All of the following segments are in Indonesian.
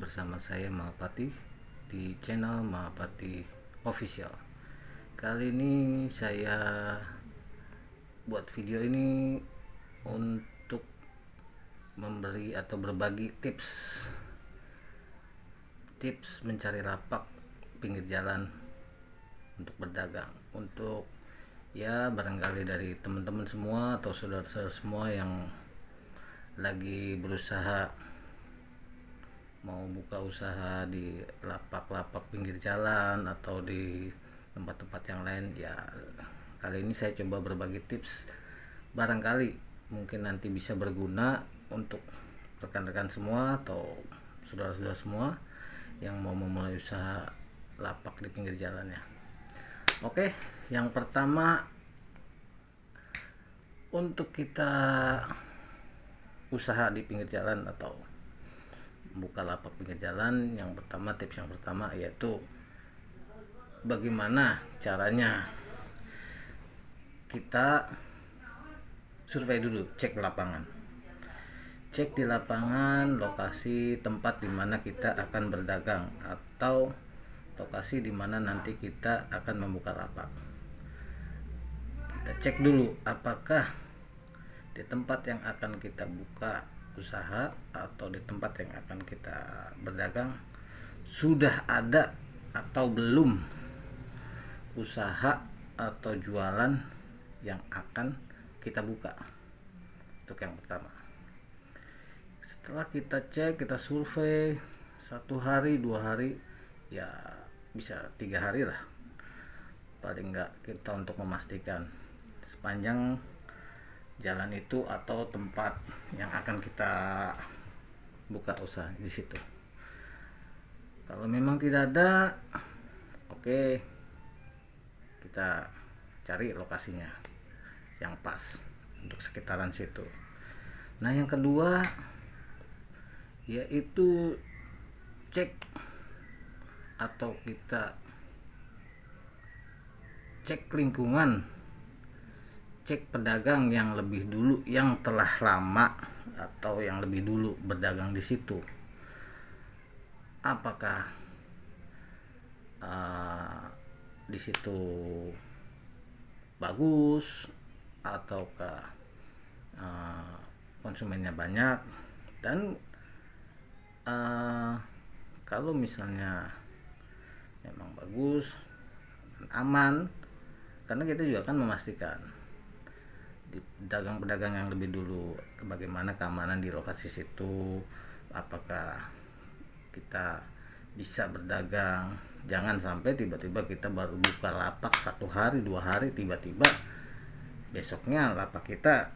bersama saya Mahapati di channel Mahapati Official. Kali ini saya buat video ini untuk memberi atau berbagi tips mencari lapak pinggir jalan untuk berdagang, untuk ya barangkali dari teman-teman semua atau saudara-saudara semua yang lagi berusaha mau buka usaha di lapak-lapak pinggir jalan atau di tempat-tempat yang lain. Ya, kali ini saya coba berbagi tips, barangkali mungkin nanti bisa berguna untuk rekan-rekan semua atau saudara-saudara semua yang mau memulai usaha lapak di pinggir jalan ya. Oke, yang pertama, untuk kita usaha di pinggir jalan atau buka lapak pinggir jalan, yang pertama, tips yang pertama yaitu bagaimana caranya kita survei dulu, cek di lapangan lokasi tempat dimana kita akan berdagang atau lokasi dimana nanti kita akan membuka lapak. Kita cek dulu apakah di tempat yang akan kita buka usaha atau di tempat yang akan kita berdagang sudah ada atau belum usaha atau jualan yang akan kita buka. Untuk yang pertama, setelah kita cek, kita survei 1 hari 2 hari, ya bisa 3 hari lah paling enggak, kita untuk memastikan sepanjang jalan itu atau tempat yang akan kita buka usaha di situ. Kalau memang tidak ada, oke, kita cari lokasinya yang pas untuk sekitaran situ. Nah, yang kedua yaitu cek atau kita cek lingkungan, cek pedagang yang lebih dulu, yang telah lama atau yang lebih dulu berdagang di situ. Apakah di situ bagus ataukah konsumennya banyak, dan kalau misalnya memang bagus, aman, karena kita juga akan memastikan di pedagang-pedagang yang lebih dulu bagaimana keamanan di lokasi situ, apakah kita bisa berdagang. Jangan sampai tiba-tiba kita baru buka lapak 1 hari 2 hari, tiba-tiba besoknya lapak kita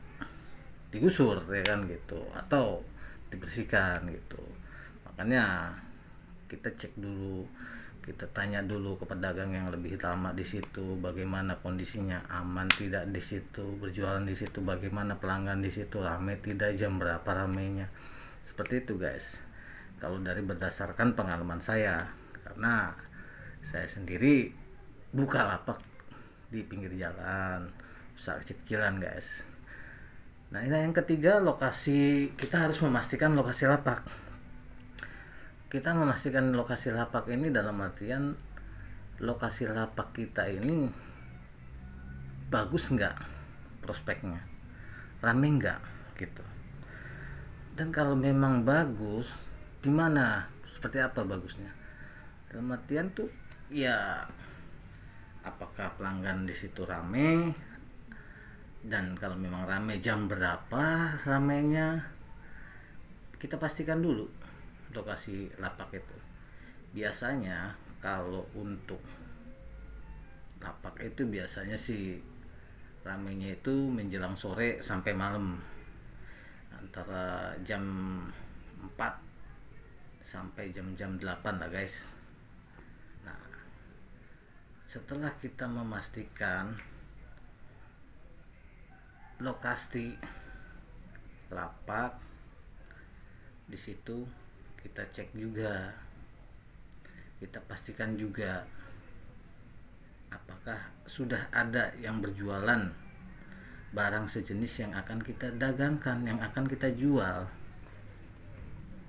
digusur, ya kan gitu, atau dibersihkan gitu. Makanya kita cek dulu, kita tanya dulu ke pedagang yang lebih lama di situ, bagaimana kondisinya, aman tidak di situ, berjualan di situ, bagaimana pelanggan di situ, ramai tidak, jam berapa ramainya. Seperti itu guys, kalau dari berdasarkan pengalaman saya, karena saya sendiri buka lapak di pinggir jalan, usaha kecil-kecilan guys. Nah, ini yang ketiga, lokasi. Kita harus memastikan lokasi lapak. Kita memastikan lokasi lapak ini dalam artian lokasi lapak kita ini bagus nggak prospeknya, rame nggak gitu. Dan kalau memang bagus, gimana, seperti apa bagusnya? Dalam artian tuh ya, apakah pelanggan di situ rame, dan kalau memang rame jam berapa ramenya. Kita pastikan dulu lokasi lapak itu. Biasanya kalau untuk lapak itu biasanya sih ramenya itu menjelang sore sampai malam, antara jam 4 sampai jam 8 lah guys. Nah, setelah kita memastikan lokasi lapak di situ, kita cek juga, kita pastikan juga apakah sudah ada yang berjualan barang sejenis yang akan kita dagangkan, yang akan kita jual.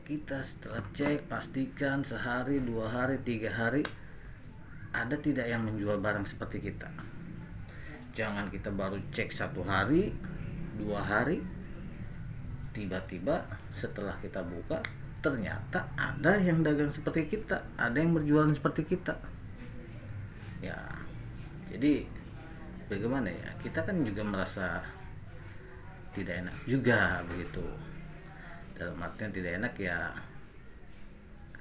kita setelah cek pastikan sehari, 2 hari, 3 hari ada tidak yang menjual barang seperti kita. Jangan kita baru cek 1 hari, 2 hari, tiba-tiba setelah kita buka ternyata ada yang dagang seperti kita, ada yang berjualan seperti kita. Ya, jadi bagaimana ya, kita kan juga merasa tidak enak juga begitu. Dalam artian tidak enak ya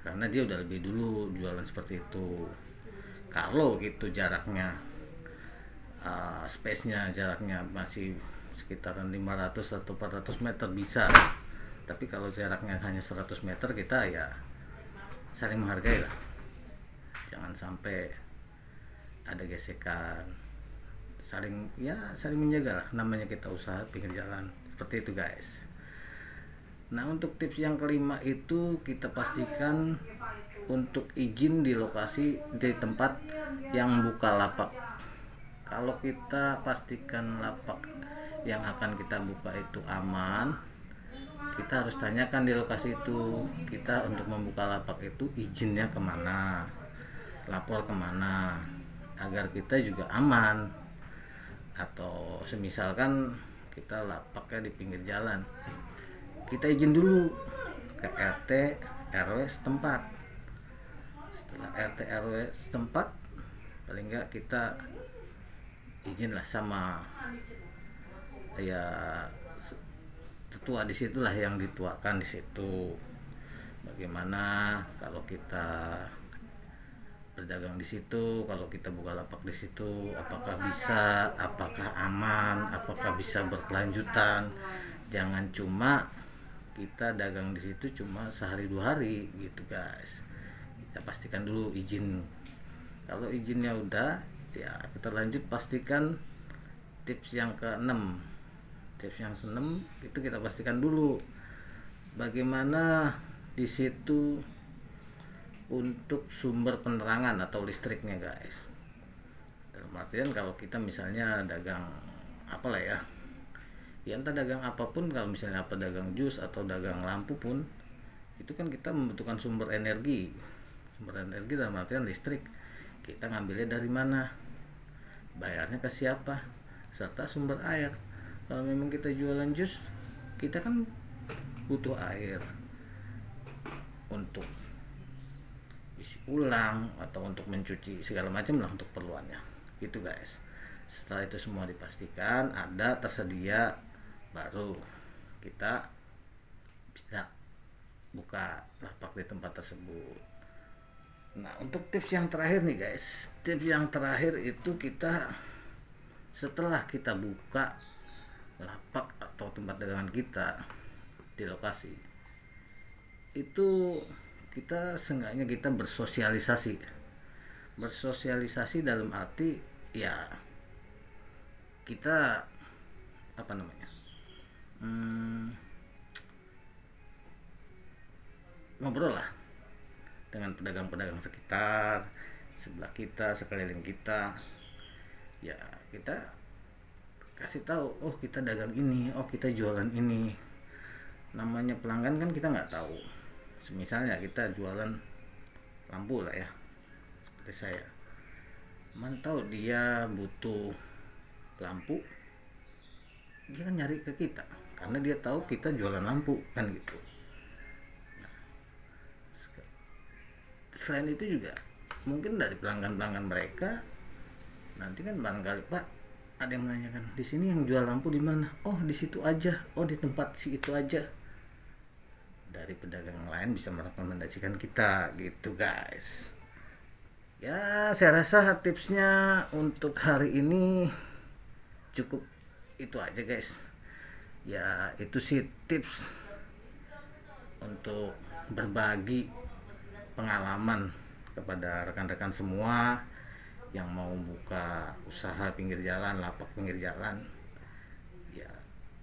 karena dia udah lebih dulu jualan seperti itu. Kalau gitu jaraknya, space-nya jaraknya masih sekitaran 500 atau 400 meter bisa, tapi kalau jaraknya hanya 100 meter kita ya saling menghargai lah, jangan sampai ada gesekan, saling menjaga lah, namanya kita usaha pinggir jalan seperti itu guys. Nah, untuk tips yang kelima itu kita pastikan untuk izin di lokasi, di tempat yang buka lapak. Kalau kita pastikan lapak yang akan kita buka itu aman, kita harus tanyakan di lokasi itu, kita untuk membuka lapak itu izinnya kemana, lapor kemana, agar kita juga aman. Atau semisalkan kita lapaknya di pinggir jalan, kita izin dulu ke RT RW setempat. Setelah RT RW setempat, paling enggak kita izin lah sama ya tetua di situlah, yang dituakan di situ. Bagaimana kalau kita berdagang di situ, kalau kita buka lapak di situ, apakah bisa, apakah aman, apakah bisa berkelanjutan. Jangan cuma kita dagang di situ cuma sehari 2 hari gitu guys. Kita pastikan dulu izin. Kalau izinnya udah, ya kita lanjut pastikan tips yang ke-6. Tips yang ke-6 itu kita pastikan dulu bagaimana di situ untuk sumber penerangan atau listriknya guys. Dalam artian kalau kita misalnya dagang apalah ya entah dagang apapun, kalau misalnya apa dagang jus atau dagang lampu pun, itu kan kita membutuhkan sumber energi dalam artian listrik. Kita ngambilnya dari mana, bayarnya ke siapa, serta sumber air. Kalau memang kita jualan jus, kita kan butuh air untuk isi ulang atau untuk mencuci segala macam lah untuk perluannya gitu guys. Setelah itu semua dipastikan ada tersedia, baru kita bisa buka lapak di tempat tersebut. Nah, untuk tips yang terakhir nih guys, tips yang terakhir itu kita setelah kita buka lapak atau tempat dagangan kita di lokasi itu, kita seenggaknya kita bersosialisasi dalam arti ya kita apa namanya, ngobrol lah dengan pedagang-pedagang sekitar, sebelah kita, sekeliling kita. Ya kita kasih tahu, oh kita dagang ini, oh kita jualan ini. Namanya pelanggan kan kita nggak tahu. Misalnya kita jualan lampu lah ya, seperti saya, mana tahu dia butuh lampu, dia kan nyari ke kita karena dia tahu kita jualan lampu kan gitu. Nah, selain itu juga mungkin dari pelanggan-pelanggan mereka nanti kan barangkali, Pak, ada yang menanyakan di sini yang jual lampu di mana, oh di situ aja, oh di tempat si itu aja. Dari pedagang lain bisa merekomendasikan kita gitu guys. Ya saya rasa tipsnya untuk hari ini cukup itu aja guys. Ya itu sih tips untuk berbagi pengalaman kepada rekan-rekan semua yang mau buka usaha pinggir jalan, lapak pinggir jalan. Ya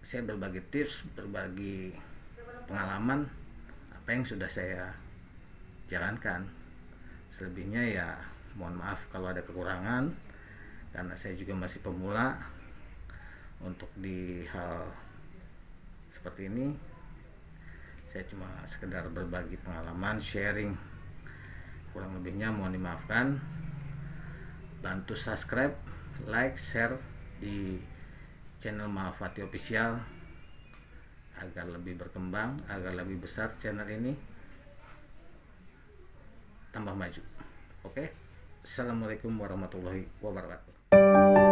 saya berbagi tips, berbagi pengalaman apa yang sudah saya jalankan. Selebihnya ya mohon maaf kalau ada kekurangan, karena saya juga masih pemula untuk di hal seperti ini. Saya cuma sekedar berbagi pengalaman, sharing. Kurang lebihnya mohon dimaafkan. Bantu subscribe, like, share di channel Mahafati Official agar lebih berkembang, agar lebih besar channel ini, tambah maju. Oke. Assalamualaikum warahmatullahi wabarakatuh.